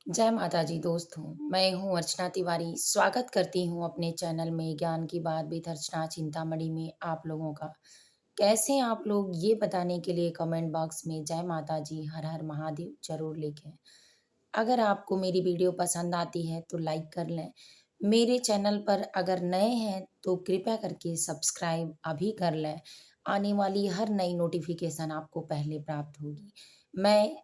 जय माता जी दोस्तों, मैं हूँ अर्चना तिवारी। स्वागत करती हूँ अपने चैनल में ज्ञान की बात विद अर्चना चिंतामणि में आप लोगों का। कैसे हैं आप लोग ये बताने के लिए कमेंट बॉक्स में जय माता जी हर हर महादेव जरूर लिखें। अगर आपको मेरी वीडियो पसंद आती है तो लाइक कर लें। मेरे चैनल पर अगर नए हैं तो कृपया करके सब्सक्राइब अभी कर लें। आने वाली हर नई नोटिफिकेशन आपको पहले प्राप्त होगी। मैं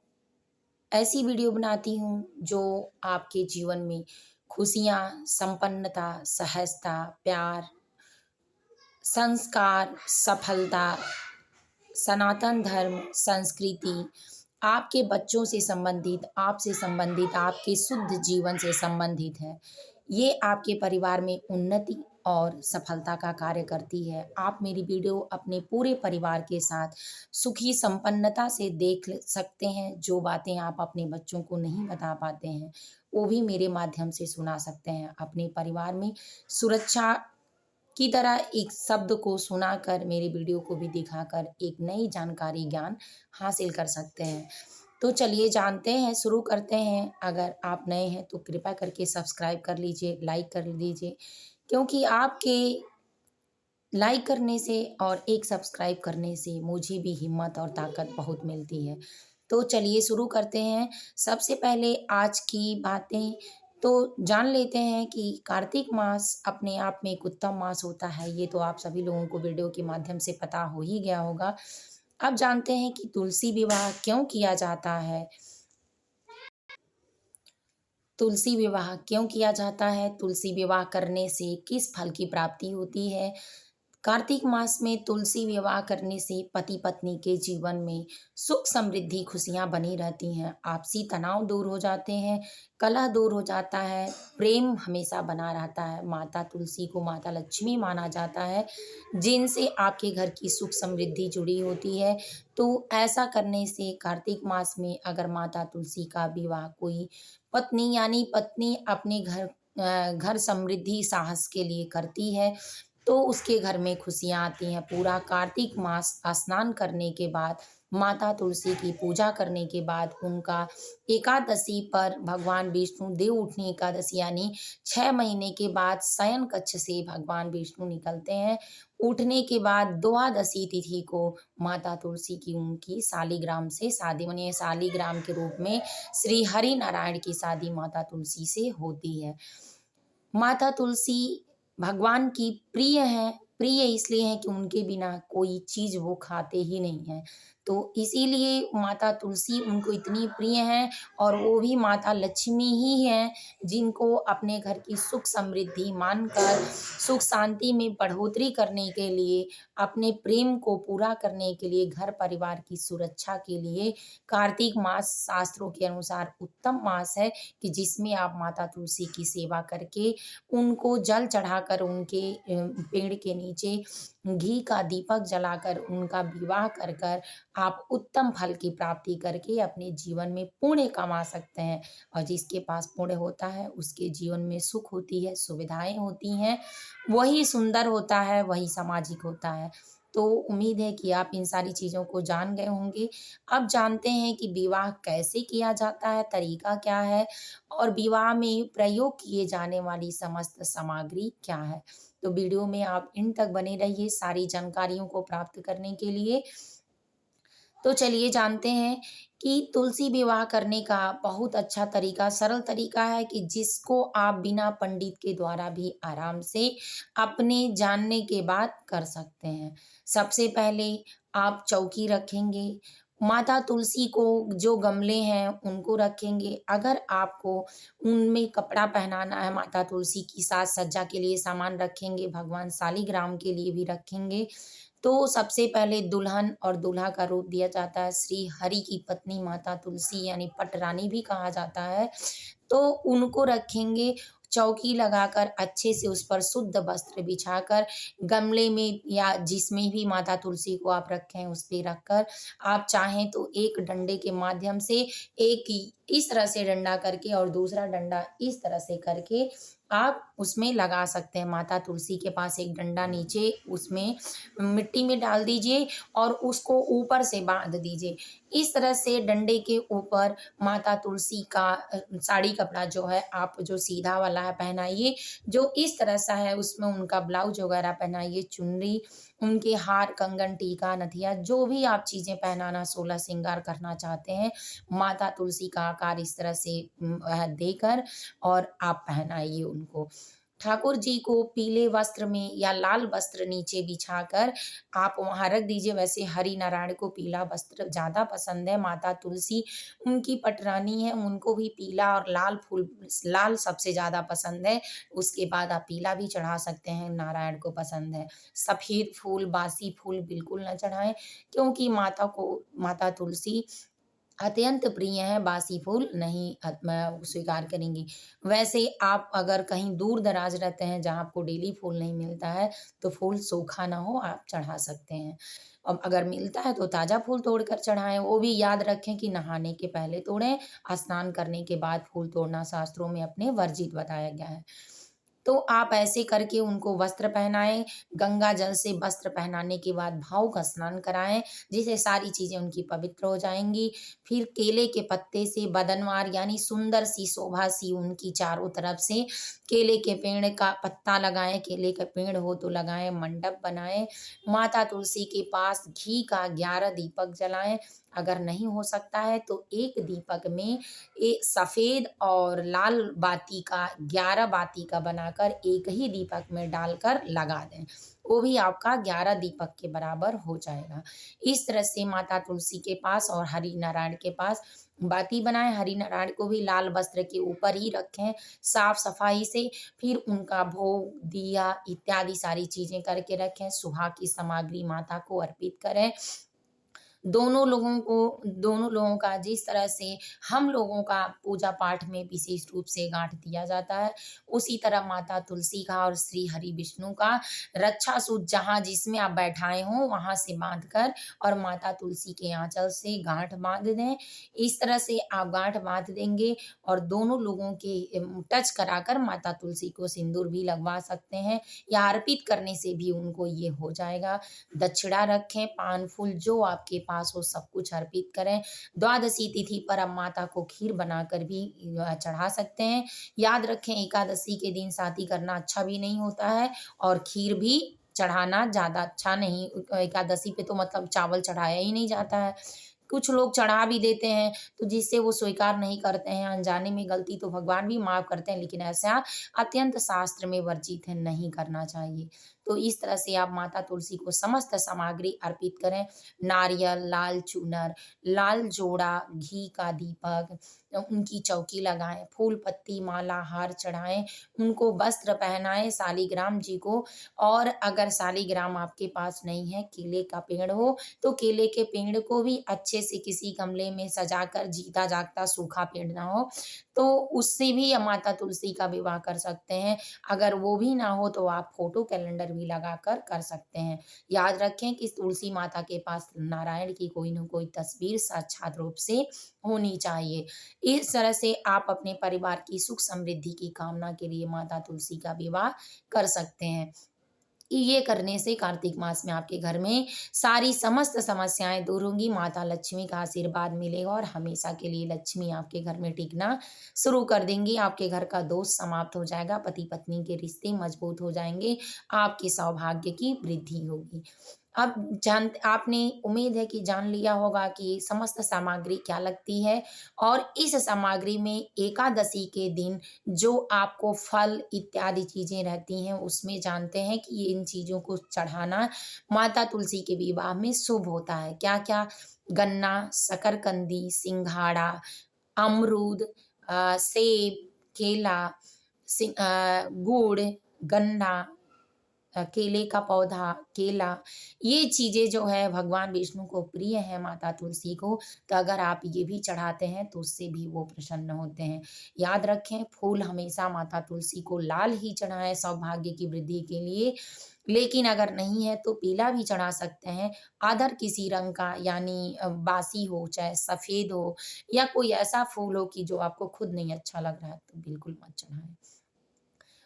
ऐसी वीडियो बनाती हूँ जो आपके जीवन में खुशियाँ, संपन्नता, सहजता, प्यार, संस्कार, सफलता, सनातन धर्म, संस्कृति, आपके बच्चों से संबंधित, आपसे संबंधित, आपके शुद्ध जीवन से संबंधित है। ये आपके परिवार में उन्नति और सफलता का कार्य करती है। आप मेरी वीडियो अपने पूरे परिवार के साथ सुखी संपन्नता से देख सकते हैं। जो बातें आप अपने बच्चों को नहीं बता पाते हैं, वो भी मेरे माध्यम से सुना सकते हैं। अपने परिवार में सुरक्षा की तरह एक शब्द को सुनाकर मेरे वीडियो को भी दिखाकर एक नई जानकारी ज्ञान हासिल कर सकते हैं। तो चलिए जानते हैं, शुरू करते हैं। अगर आप नए हैं तो कृपया करके सब्सक्राइब कर लीजिए, लाइक कर लीजिए, क्योंकि आपके लाइक करने से और एक सब्सक्राइब करने से मुझे भी हिम्मत और ताकत बहुत मिलती है। तो चलिए शुरू करते हैं। सबसे पहले आज की बातें तो जान लेते हैं कि कार्तिक मास अपने आप में एक उत्तम मास होता है। ये तो आप सभी लोगों को वीडियो के माध्यम से पता हो ही गया होगा। अब जानते हैं कि तुलसी विवाह क्यों किया जाता है। तुलसी विवाह क्यों किया जाता है? तुलसी विवाह करने से किस फल की प्राप्ति होती है? कार्तिक मास में तुलसी विवाह करने से पति पत्नी के जीवन में सुख समृद्धि खुशियां बनी रहती हैं। आपसी तनाव दूर हो जाते हैं, कलह दूर हो जाता है, प्रेम हमेशा बना रहता है। माता तुलसी को माता लक्ष्मी माना जाता है, जिनसे आपके घर की सुख समृद्धि जुड़ी होती है। तो ऐसा करने से कार्तिक मास में अगर माता तुलसी का विवाह कोई पत्नी यानी पत्नी अपने घर समृद्धि साहस के लिए करती है, तो उसके घर में खुशियाँ आती हैं। पूरा कार्तिक मास स्नान करने के बाद, माता तुलसी की पूजा करने के बाद, उनका एकादशी पर भगवान विष्णु देव उठनी एकादशी यानी 6 महीने के बाद शयन कक्ष से भगवान विष्णु निकलते हैं। उठने के बाद द्वादशी तिथि को माता तुलसी की उनकी शालीग्राम से शादी, मानिए शालीग्राम के रूप में श्री हरि नारायण की शादी माता तुलसी से होती है। माता तुलसी भगवान की प्रिय हैं। प्रिय इसलिए हैं कि उनके बिना कोई चीज़ वो खाते ही नहीं हैं। तो इसीलिए माता तुलसी उनको इतनी प्रिय हैं, और वो भी माता लक्ष्मी ही हैं, जिनको अपने घर की सुख समृद्धि मानकर सुख शांति में बढ़ोतरी करने के लिए, अपने प्रेम को पूरा करने के लिए, घर परिवार की सुरक्षा के लिए कार्तिक मास शास्त्रों के अनुसार उत्तम मास है, कि जिसमें आप माता तुलसी की सेवा करके उनको जल चढ़ाकर उनके पेड़ के नीचे घी का दीपक जलाकर उनका विवाह कर कर आप उत्तम फल की प्राप्ति करके अपने जीवन में पुण्य कमा सकते हैं। और जिसके पास पुण्य होता है उसके जीवन में सुख होती है, सुविधाएं होती हैं, वही सुंदर होता है, वही सामाजिक होता है। तो उम्मीद है कि आप इन सारी चीज़ों को जान गए होंगे। अब जानते हैं कि विवाह कैसे किया जाता है, तरीका क्या है, और विवाह में प्रयोग किए जाने वाली समस्त सामग्री क्या है। तो वीडियो में आप एंड तक बने रहिए सारी जानकारियों को प्राप्त करने के लिए। तो चलिए जानते हैं कि तुलसी विवाह करने का बहुत अच्छा तरीका, सरल तरीका है, कि जिसको आप बिना पंडित के द्वारा भी आराम से अपने जानने के बाद कर सकते हैं। सबसे पहले आप चौकी रखेंगे, माता तुलसी को जो गमले हैं उनको रखेंगे। अगर आपको उनमें कपड़ा पहनाना है, माता तुलसी की साज सज्जा के लिए सामान रखेंगे, भगवान शालीग्राम के लिए भी रखेंगे। तो सबसे पहले दुल्हन और दूल्हा का रूप दिया जाता है श्री हरि की पत्नी माता तुलसी, यानी पटरानी भी कहा जाता है। तो उनको रखेंगे, चौकी लगाकर अच्छे से उस पर शुद्ध वस्त्र बिछाकर, गमले में या जिसमें भी माता तुलसी को आप रखें उस पे रखकर, आप चाहें तो एक डंडे के माध्यम से एक इस तरह से डंडा करके और दूसरा डंडा इस तरह से करके आप उसमें लगा सकते हैं। माता तुलसी के पास एक डंडा नीचे उसमें मिट्टी में डाल दीजिए और उसको ऊपर से बांध दीजिए। इस तरह से डंडे के ऊपर माता तुलसी का साड़ी कपड़ा जो है आप जो सीधा वाला है पहनाइए, जो इस तरह सा है उसमें उनका ब्लाउज वगैरह पहनाइए, चुनरी, उनके हार, कंगन, टीका, नथिया जो भी आप चीज़ें पहनाना, सोलह श्रृंगार करना चाहते हैं, माता तुलसी का आकार इस तरह से देकर और आप पहनाइए उनको। ठाकुर जी को पीले वस्त्र में या लाल वस्त्र नीचे बिछाकर आप वहाँ रख दीजिए। वैसे हरि नारायण को पीला वस्त्र ज़्यादा पसंद है, माता तुलसी उनकी पटरानी है, उनको भी पीला और लाल फूल, लाल सबसे ज़्यादा पसंद है। उसके बाद आप पीला भी चढ़ा सकते हैं, नारायण को पसंद है। सफ़ेद फूल, बासी फूल बिल्कुल ना चढ़ाएँ, क्योंकि माता तुलसी अत्यंत प्रिय है, बासी फूल नहीं स्वीकार करेंगी। वैसे आप अगर कहीं दूर-दराज रहते हैं जहाँ आपको डेली फूल नहीं मिलता है, तो फूल सूखा ना हो आप चढ़ा सकते हैं। अब अगर मिलता है तो ताज़ा फूल तोड़कर चढ़ाएँ, वो भी याद रखें कि नहाने के पहले तोड़ें, स्नान करने के बाद फूल तोड़ना शास्त्रों में अपने वर्जित बताया गया है। तो आप ऐसे करके उनको वस्त्र पहनाएँ, गंगा जल से वस्त्र पहनाने के बाद भावुक स्नान कराएँ, जिससे सारी चीज़ें उनकी पवित्र हो जाएँगी। फिर केले के पत्ते से बदनवार यानी सुंदर सी शोभा सी उनकी चारों तरफ से केले के पेड़ का पत्ता लगाएँ, केले का पेड़ हो तो लगाएँ, मंडप बनाएँ। माता तुलसी के पास घी का 11 दीपक जलाएँ, अगर नहीं हो सकता है तो एक दीपक में सफ़ेद और लाल बाती का 11 बाती का बनाकर एक ही दीपक में डालकर लगा दें। वो भी आपका 11 दीपक के बराबर हो जाएगा। इस तरह से माता तुलसी के पास और हरि नारायण के पास बाती बनाएँ, हरि नारायण को भी लाल वस्त्र के ऊपर ही रखें, साफ-सफाई से। फिर उनका भोग, दिया इत्यादि सारी चीज़ें करके रखें, सुहाग की सामग्री माता को अर्पित करें। दोनों लोगों का जिस तरह से हम लोगों का पूजा पाठ में विशेष रूप से गाँठ दिया जाता है, उसी तरह माता तुलसी का और श्री हरि विष्णु का रक्षा सूत्र जहाँ जिसमें आप बैठाए हों, वहाँ से बाँधकर और माता तुलसी के आँचल से गाँठ बाँध दें। इस तरह से आप गाँठ बाँध देंगे और दोनों लोगों के टच कराकर माता तुलसी को सिंदूर भी लगवा सकते हैं या अर्पित करने से भी उनको ये हो जाएगा। दक्षिणा रखें, पान-फूल जो आपके पास हो सब कुछ अर्पित करें। द्वादशी तिथि पर आप माता को खीर बनाकर भी चढ़ा सकते हैं। याद रखें एकादशी के दिन शादी करना अच्छा भी नहीं होता है और खीर भी चढ़ाना ज़्यादा अच्छा नहीं। एकादशी पे तो मतलब चावल चढ़ाया ही नहीं जाता है। कुछ लोग चढ़ा भी देते हैं, तो जिससे वो स्वीकार नहीं करते हैं, अनजाने में गलती तो भगवान भी माफ़ करते हैं, लेकिन ऐसा अत्यंत शास्त्र में वर्जित है, नहीं करना चाहिए। तो इस तरह से आप माता तुलसी को समस्त सामग्री अर्पित करें, नारियल, लाल चूनर, लाल जोड़ा, घी का दीपक, उनकी चौकी लगाएँ, फूल, पत्ती, माला, हार चढ़ाएँ, उनको वस्त्र पहनाएँ शालिग्राम जी को। और अगर शालिग्राम आपके पास नहीं है, केले का पेड़ हो, तो केले के पेड़ को भी अच्छे से किसी गमले में सजाकर, जीता जागता सूखा पेड़ ना हो, तो उससे भी आप माता तुलसी का विवाह कर सकते हैं। अगर वो भी ना हो तो आप फ़ोटो कैलेंडर भी लगाकर कर सकते हैं। याद रखें कि तुलसी माता के पास नारायण की कोई न कोई तस्वीर साक्षात रूप से होनी चाहिए। इस तरह से आप अपने परिवार की सुख समृद्धि की कामना के लिए माता तुलसी का विवाह कर सकते हैं। ये करने से कार्तिक मास में आपके घर में सारी समस्त समस्याएँ दूर होंगी, माता लक्ष्मी का आशीर्वाद मिलेगा और हमेशा के लिए लक्ष्मी आपके घर में टिकना शुरू कर देंगी। आपके घर का दोष समाप्त हो जाएगा, पति-पत्नी के रिश्ते मजबूत हो जाएँगे, आपके सौभाग्य की वृद्धि होगी। अब आपने उम्मीद है कि जान लिया होगा कि समस्त सामग्री क्या लगती है और इस सामग्री में एकादशी के दिन जो आपको फल इत्यादि चीज़ें रहती हैं, उसमें जानते हैं कि ये इन चीज़ों को चढ़ाना माता तुलसी के विवाह में शुभ होता है। क्या-क्या? गन्ना, शकरकंदी, सिंघाड़ा, अमरूद, सेब, केला, गुड़, गन्ना, केले का पौधा, केला, ये चीज़ें जो है भगवान विष्णु को प्रिय है माता तुलसी को, तो अगर आप ये भी चढ़ाते हैं तो उससे भी वो प्रसन्न होते हैं। याद रखें फूल हमेशा माता तुलसी को लाल ही चढ़ाएँ सौभाग्य की वृद्धि के लिए। लेकिन अगर नहीं है तो पीला भी चढ़ा सकते हैं। अदर किसी रंग का यानी बासी हो, चाहे सफ़ेद हो या कोई ऐसा फूल हो कि जो आपको खुद नहीं अच्छा लग रहा है, तो बिल्कुल मत चढ़ाएँ।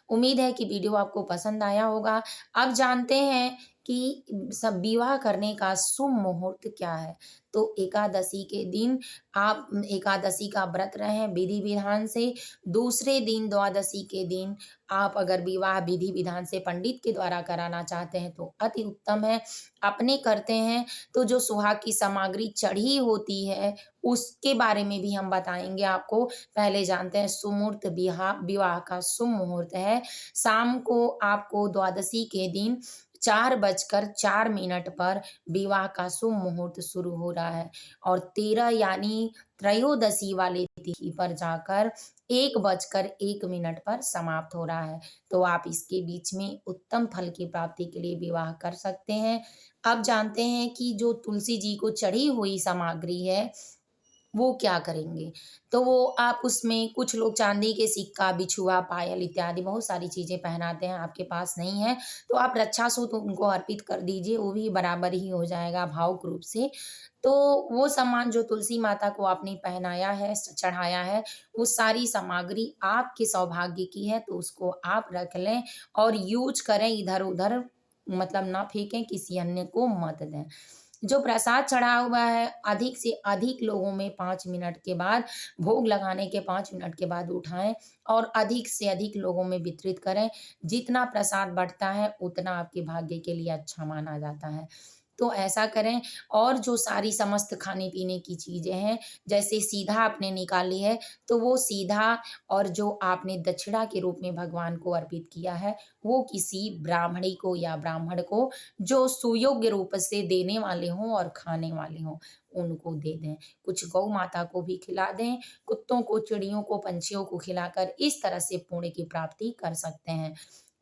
उम्मीद है कि वीडियो आपको पसंद आया होगा। अब जानते हैं कि सब विवाह करने का शुभ मुहूर्त क्या है। तो एकादशी के दिन आप एकादशी का व्रत रहें विधि-विधान से। दूसरे दिन द्वादशी के दिन आप अगर विवाह विधि-विधान से पंडित के द्वारा कराना चाहते हैं तो अति उत्तम है। अपने करते हैं तो जो सुहाग की सामग्री चढ़ी होती है, उसके बारे में भी हम बताएँगे आपको। पहले जानते हैं सुमुहूर्त विवाह का शुभ मुहूर्त है। शाम को आपको द्वादशी के दिन 4 बजकर 4 मिनट पर विवाह का शुभ मुहूर्त शुरू हो रहा है और 13 यानी त्रयोदशी वाली तिथि पर जाकर 1 बजकर 1 मिनट पर समाप्त हो रहा है। तो आप इसके बीच में उत्तम फल की प्राप्ति के लिए विवाह कर सकते हैं। अब जानते हैं कि जो तुलसी जी को चढ़ी हुई सामग्री है वो क्या करेंगे? तो वो आप उसमें कुछ लोग चांदी के सिक्का, बिछुआ, पायल इत्यादि बहुत सारी चीज़ें पहनाते हैं, आपके पास नहीं है, तो आप रक्षासूत्र उनको अर्पित कर दीजिए, वो भी बराबर ही हो जाएगा भावुक रूप से। तो वो सामान जो तुलसी माता को आपने पहनाया है, चढ़ाया है, वो सारी सामग्री आपके सौभाग्य की है, तो उसको आप रख लें और यूज़ करें, इधर-उधर मतलब ना फेंकें, किसी अन्य को मत दें। जो प्रसाद चढ़ा हुआ है, अधिक से अधिक लोगों में 5 मिनट के बाद भोग लगाने के 5 मिनट के बाद उठाएँ और अधिक से अधिक लोगों में वितरित करें। जितना प्रसाद बढ़ता है, उतना आपके भाग्य के लिए अच्छा माना जाता है। तो ऐसा करें और जो सारी समस्त खाने-पीने की चीज़ें हैं, जैसे सीधा आपने निकाली है, तो वो सीधा और जो आपने दक्षिणा के रूप में भगवान को अर्पित किया है, वो किसी ब्राह्मणी को या ब्राह्मण को जो सुयोग्य रूप से देने वाले हों और खाने वाले हों, उनको दे दें। कुछ गौ माता को भी खिला दें, कुत्तों को, चिड़ियों को, पंछियों को खिलाकर इस तरह से पुण्य की प्राप्ति कर सकते हैं।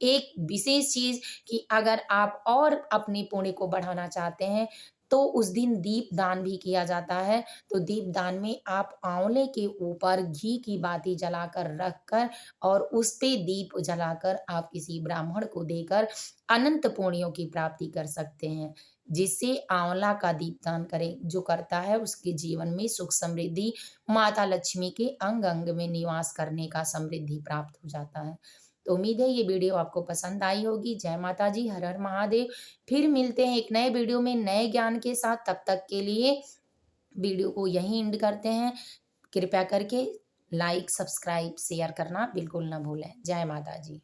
एक विशेष चीज़ कि अगर आप और अपने पुण्य को बढ़ाना चाहते हैं, तो उस दिन दीपदान भी किया जाता है। तो दीपदान में आप आँवले के ऊपर घी की बाती जलाकर रख कर और उस पे दीप जलाकर आप किसी ब्राह्मण को देकर अनंत पुण्यों की प्राप्ति कर सकते हैं। जिससे आँवला का दीपदान करें, जो करता है उसके जीवन में सुख समृद्धि, माता लक्ष्मी के अंग-अंग में निवास करने का समृद्धि प्राप्त हो जाता है। तो उम्मीद है ये वीडियो आपको पसंद आई होगी। जय माता दी, हर हर महादेव। फिर मिलते हैं एक नए वीडियो में नए ज्ञान के साथ, तब तक के लिए वीडियो को यहीं एंड करते हैं। कृपया करके लाइक, सब्सक्राइब, शेयर करना बिल्कुल ना भूलें। जय माता दी।